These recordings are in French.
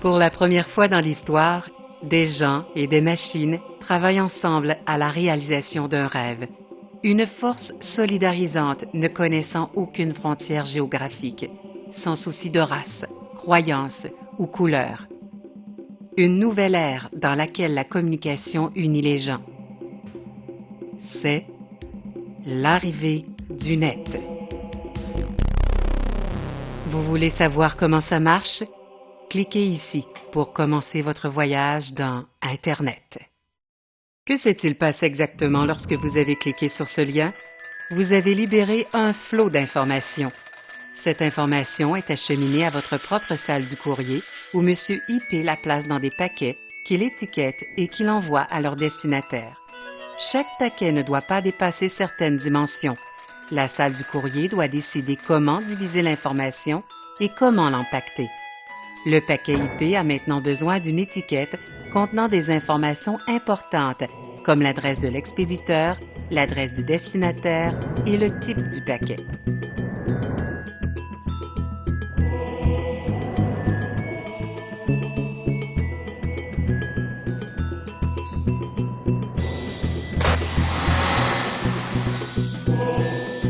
Pour la première fois dans l'histoire, des gens et des machines travaillent ensemble à la réalisation d'un rêve. Une force solidarisante ne connaissant aucune frontière géographique, sans souci de race, croyance ou couleur. Une nouvelle ère dans laquelle la communication unit les gens. C'est l'arrivée du net. Vous voulez savoir comment ça marche? Cliquez ici pour commencer votre voyage dans Internet. Que s'est-il passé exactement lorsque vous avez cliqué sur ce lien? Vous avez libéré un flot d'informations. Cette information est acheminée à votre propre salle du courrier où M. IP la place dans des paquets qu'il étiquette et qu'il envoie à leur destinataire. Chaque paquet ne doit pas dépasser certaines dimensions. La salle du courrier doit décider comment diviser l'information et comment l'empacter. Le paquet IP a maintenant besoin d'une étiquette contenant des informations importantes comme l'adresse de l'expéditeur, l'adresse du destinataire et le type du paquet.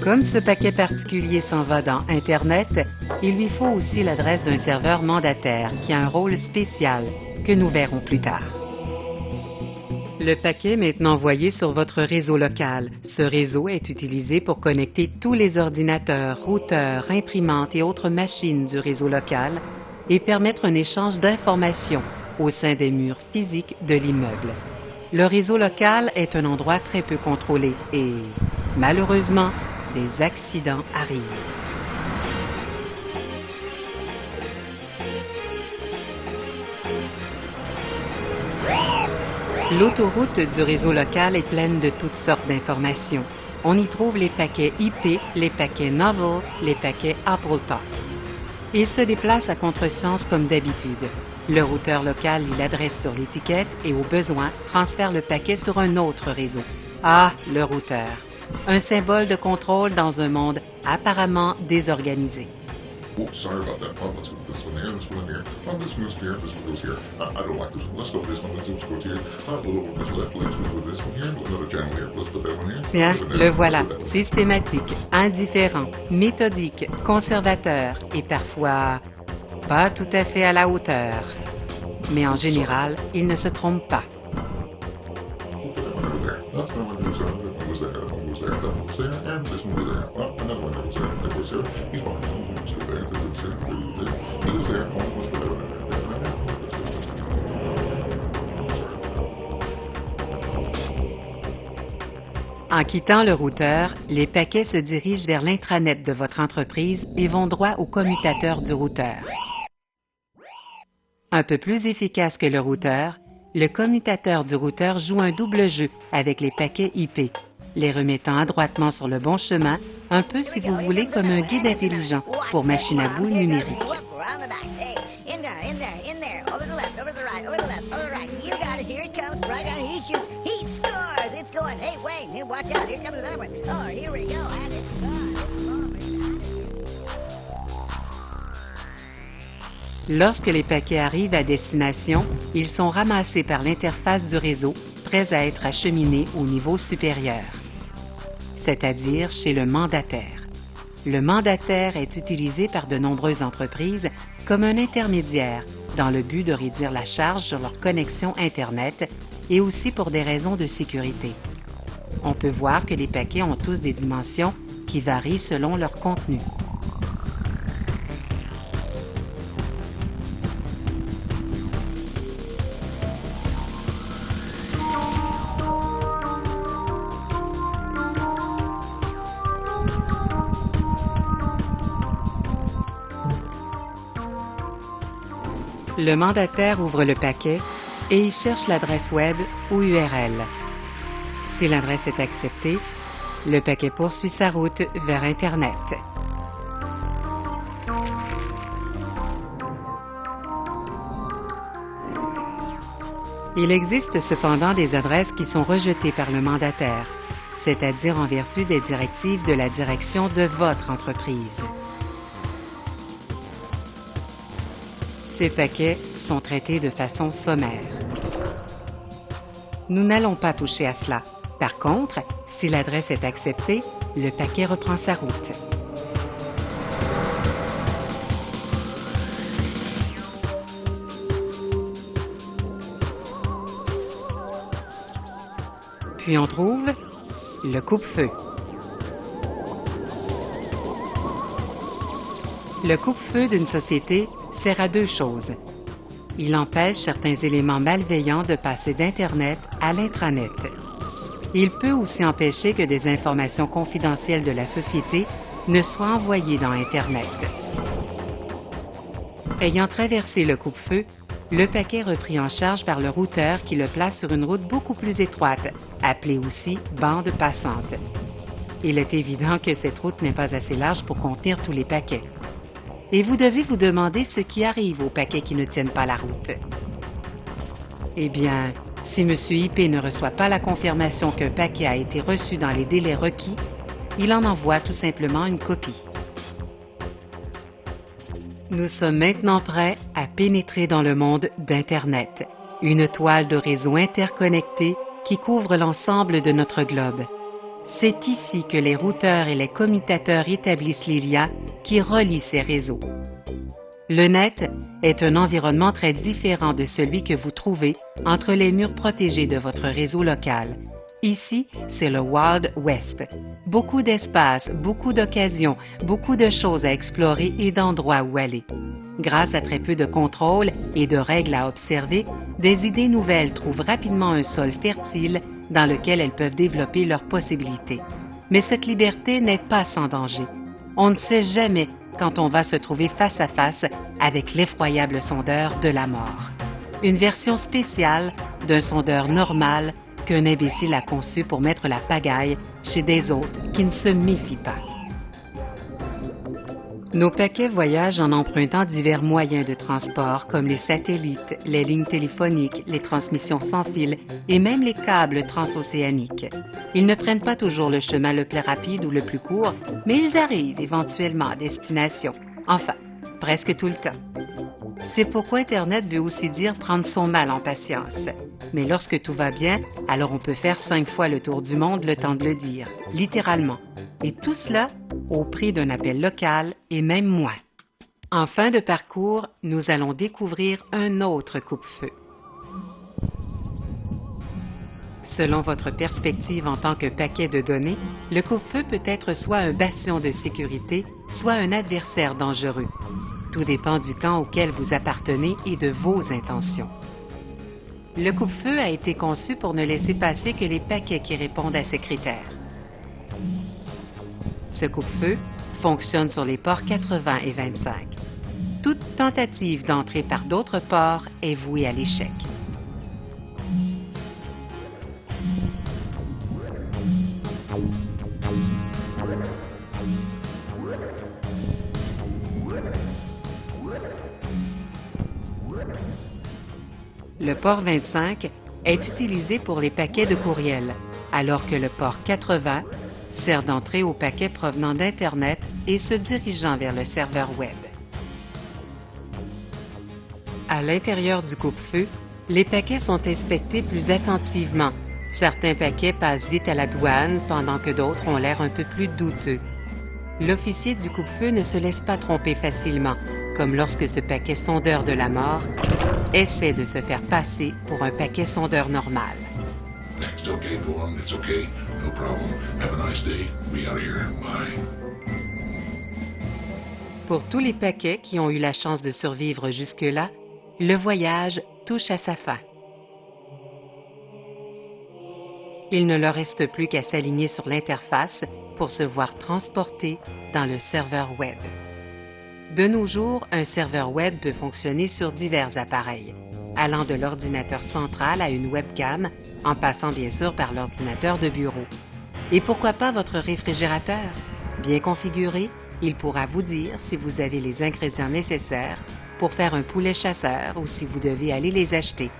Comme ce paquet particulier s'en va dans Internet, il lui faut aussi l'adresse d'un serveur mandataire qui a un rôle spécial que nous verrons plus tard. Le paquet est maintenant envoyé sur votre réseau local. Ce réseau est utilisé pour connecter tous les ordinateurs, routeurs, imprimantes et autres machines du réseau local et permettre un échange d'informations au sein des murs physiques de l'immeuble. Le réseau local est un endroit très peu contrôlé et, malheureusement, des accidents arrivent. L'autoroute du réseau local est pleine de toutes sortes d'informations. On y trouve les paquets IP, les paquets Novel, les paquets AppleTalk. Ils se déplacent à contresens comme d'habitude. Le routeur local lit l'adresse sur l'étiquette et, au besoin, transfère le paquet sur un autre réseau. Ah, le routeur! Un symbole de contrôle dans un monde apparemment désorganisé. Oh, sorry about that. Oh, let's go this one there, this one there. Oh, this one goes here, this one goes here. I don't like this one. Let's go this one, this one goes here. Oh, let's go this one here, another channel here. Let's put that one here. Tiens, le voilà. Systématique, indifférent, méthodique, conservateur et parfois pas tout à fait à la hauteur. Mais en général, il ne se trompe pas. En quittant le routeur, les paquets se dirigent vers l'intranet de votre entreprise et vont droit au commutateur du routeur. Un peu plus efficace que le routeur, le commutateur du routeur joue un double jeu avec les paquets IP, les remettant adroitement sur le bon chemin, un peu si vous voulez comme un guide intelligent pour machine à boules numérique. Lorsque les paquets arrivent à destination, ils sont ramassés par l'interface du réseau, prêts à être acheminés au niveau supérieur, c'est-à-dire chez le mandataire. Le mandataire est utilisé par de nombreuses entreprises comme un intermédiaire dans le but de réduire la charge sur leur connexion Internet et aussi pour des raisons de sécurité. On peut voir que les paquets ont tous des dimensions qui varient selon leur contenu. Le mandataire ouvre le paquet et il cherche l'adresse web ou URL. Si l'adresse est acceptée, le paquet poursuit sa route vers Internet. Il existe cependant des adresses qui sont rejetées par le mandataire, c'est-à-dire en vertu des directives de la direction de votre entreprise. ces paquets sont traités de façon sommaire. Nous n'allons pas toucher à cela. Par contre, si l'adresse est acceptée, le paquet reprend sa route. Puis on trouve le coupe-feu. Le coupe-feu d'une société sert à deux choses. Il empêche certains éléments malveillants de passer d'Internet à l'intranet. Il peut aussi empêcher que des informations confidentielles de la société ne soient envoyées dans Internet. Ayant traversé le coupe-feu, le paquet est repris en charge par le routeur qui le place sur une route beaucoup plus étroite, appelée aussi bande passante. Il est évident que cette route n'est pas assez large pour contenir tous les paquets. Et vous devez vous demander ce qui arrive aux paquets qui ne tiennent pas la route. Eh bien, si M. IP ne reçoit pas la confirmation qu'un paquet a été reçu dans les délais requis, il en envoie tout simplement une copie. Nous sommes maintenant prêts à pénétrer dans le monde d'Internet, une toile de réseaux interconnectés qui couvre l'ensemble de notre globe. C'est ici que les routeurs et les commutateurs établissent les liens qui relient ces réseaux. Le net est un environnement très différent de celui que vous trouvez entre les murs protégés de votre réseau local. Ici, c'est le Wild West. Beaucoup d'espace, beaucoup d'occasions, beaucoup de choses à explorer et d'endroits où aller. Grâce à très peu de contrôle et de règles à observer, des idées nouvelles trouvent rapidement un sol fertile dans lequel elles peuvent développer leurs possibilités. Mais cette liberté n'est pas sans danger. On ne sait jamais quand on va se trouver face à face avec l'effroyable sondeur de la mort. Une version spéciale d'un sondeur normal qu'un imbécile a conçu pour mettre la pagaille chez des hôtes qui ne se méfient pas. Nos paquets voyagent en empruntant divers moyens de transport comme les satellites, les lignes téléphoniques, les transmissions sans fil et même les câbles transocéaniques. Ils ne prennent pas toujours le chemin le plus rapide ou le plus court, mais ils arrivent éventuellement à destination. Enfin, presque tout le temps. C'est pourquoi Internet veut aussi dire prendre son mal en patience. Mais lorsque tout va bien, alors on peut faire 5 fois le tour du monde le temps de le dire, littéralement. Et tout cela au prix d'un appel local et même moins. En fin de parcours, nous allons découvrir un autre coupe-feu. Selon votre perspective en tant que paquet de données, le coupe-feu peut être soit un bastion de sécurité, soit un adversaire dangereux. Tout dépend du camp auquel vous appartenez et de vos intentions. Le coupe-feu a été conçu pour ne laisser passer que les paquets qui répondent à ces critères. Ce coupe-feu fonctionne sur les ports 80 et 25. Toute tentative d'entrer par d'autres ports est vouée à l'échec. Le port 25 est utilisé pour les paquets de courriel, alors que le port 80 sert d'entrée aux paquets provenant d'Internet et se dirigeant vers le serveur Web. À l'intérieur du coupe-feu, les paquets sont inspectés plus attentivement. Certains paquets passent vite à la douane, pendant que d'autres ont l'air un peu plus douteux. L'officier du coupe-feu ne se laisse pas tromper facilement, comme lorsque ce paquet sondeur de la mort essaie de se faire passer pour un paquet sondeur normal. It's okay, Norm. It's okay. No problem. Have a nice day. Be out of here. Bye. Pour tous les paquets qui ont eu la chance de survivre jusque-là, le voyage touche à sa fin. Il ne leur reste plus qu'à s'aligner sur l'interface pour se voir transportés dans le serveur Web. De nos jours, un serveur Web peut fonctionner sur divers appareils, allant de l'ordinateur central à une webcam, en passant bien sûr par l'ordinateur de bureau. Et pourquoi pas votre réfrigérateur? Bien configuré, il pourra vous dire si vous avez les ingrédients nécessaires pour faire un poulet chasseur ou si vous devez aller les acheter.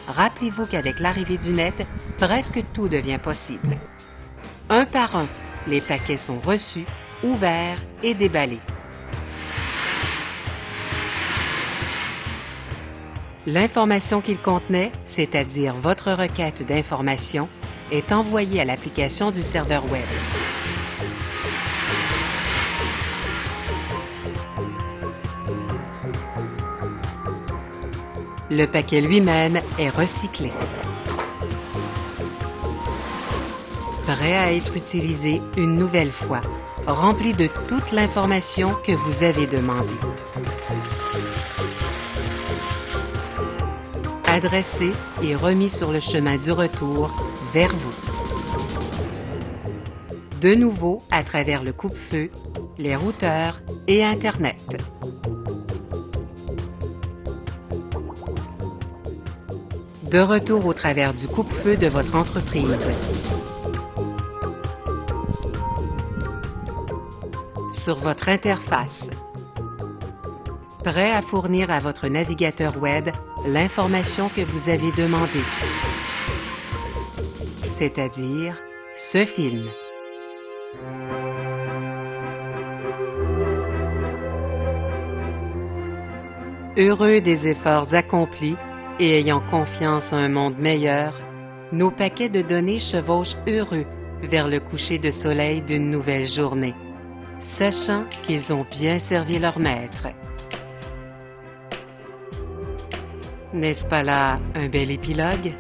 Rappelez-vous qu'avec l'arrivée du net, presque tout devient possible. Un par un, les paquets sont reçus, ouverts et déballés. L'information qu'il contenait, c'est-à-dire votre requête d'information, est envoyée à l'application du serveur web. Le paquet lui-même est recyclé. Prêt à être utilisé une nouvelle fois, rempli de toute l'information que vous avez demandée. Adressé et remis sur le chemin du retour vers vous. De nouveau à travers le coupe-feu, les routeurs et Internet. De retour au travers du coupe-feu de votre entreprise. Sur votre interface. Prêt à fournir à votre navigateur web l'information que vous avez demandée, c'est-à-dire ce film. Heureux des efforts accomplis et ayant confiance en un monde meilleur, nos paquets de données chevauchent heureux vers le coucher de soleil d'une nouvelle journée, sachant qu'ils ont bien servi leur maître. N'est-ce pas là un bel épilogue?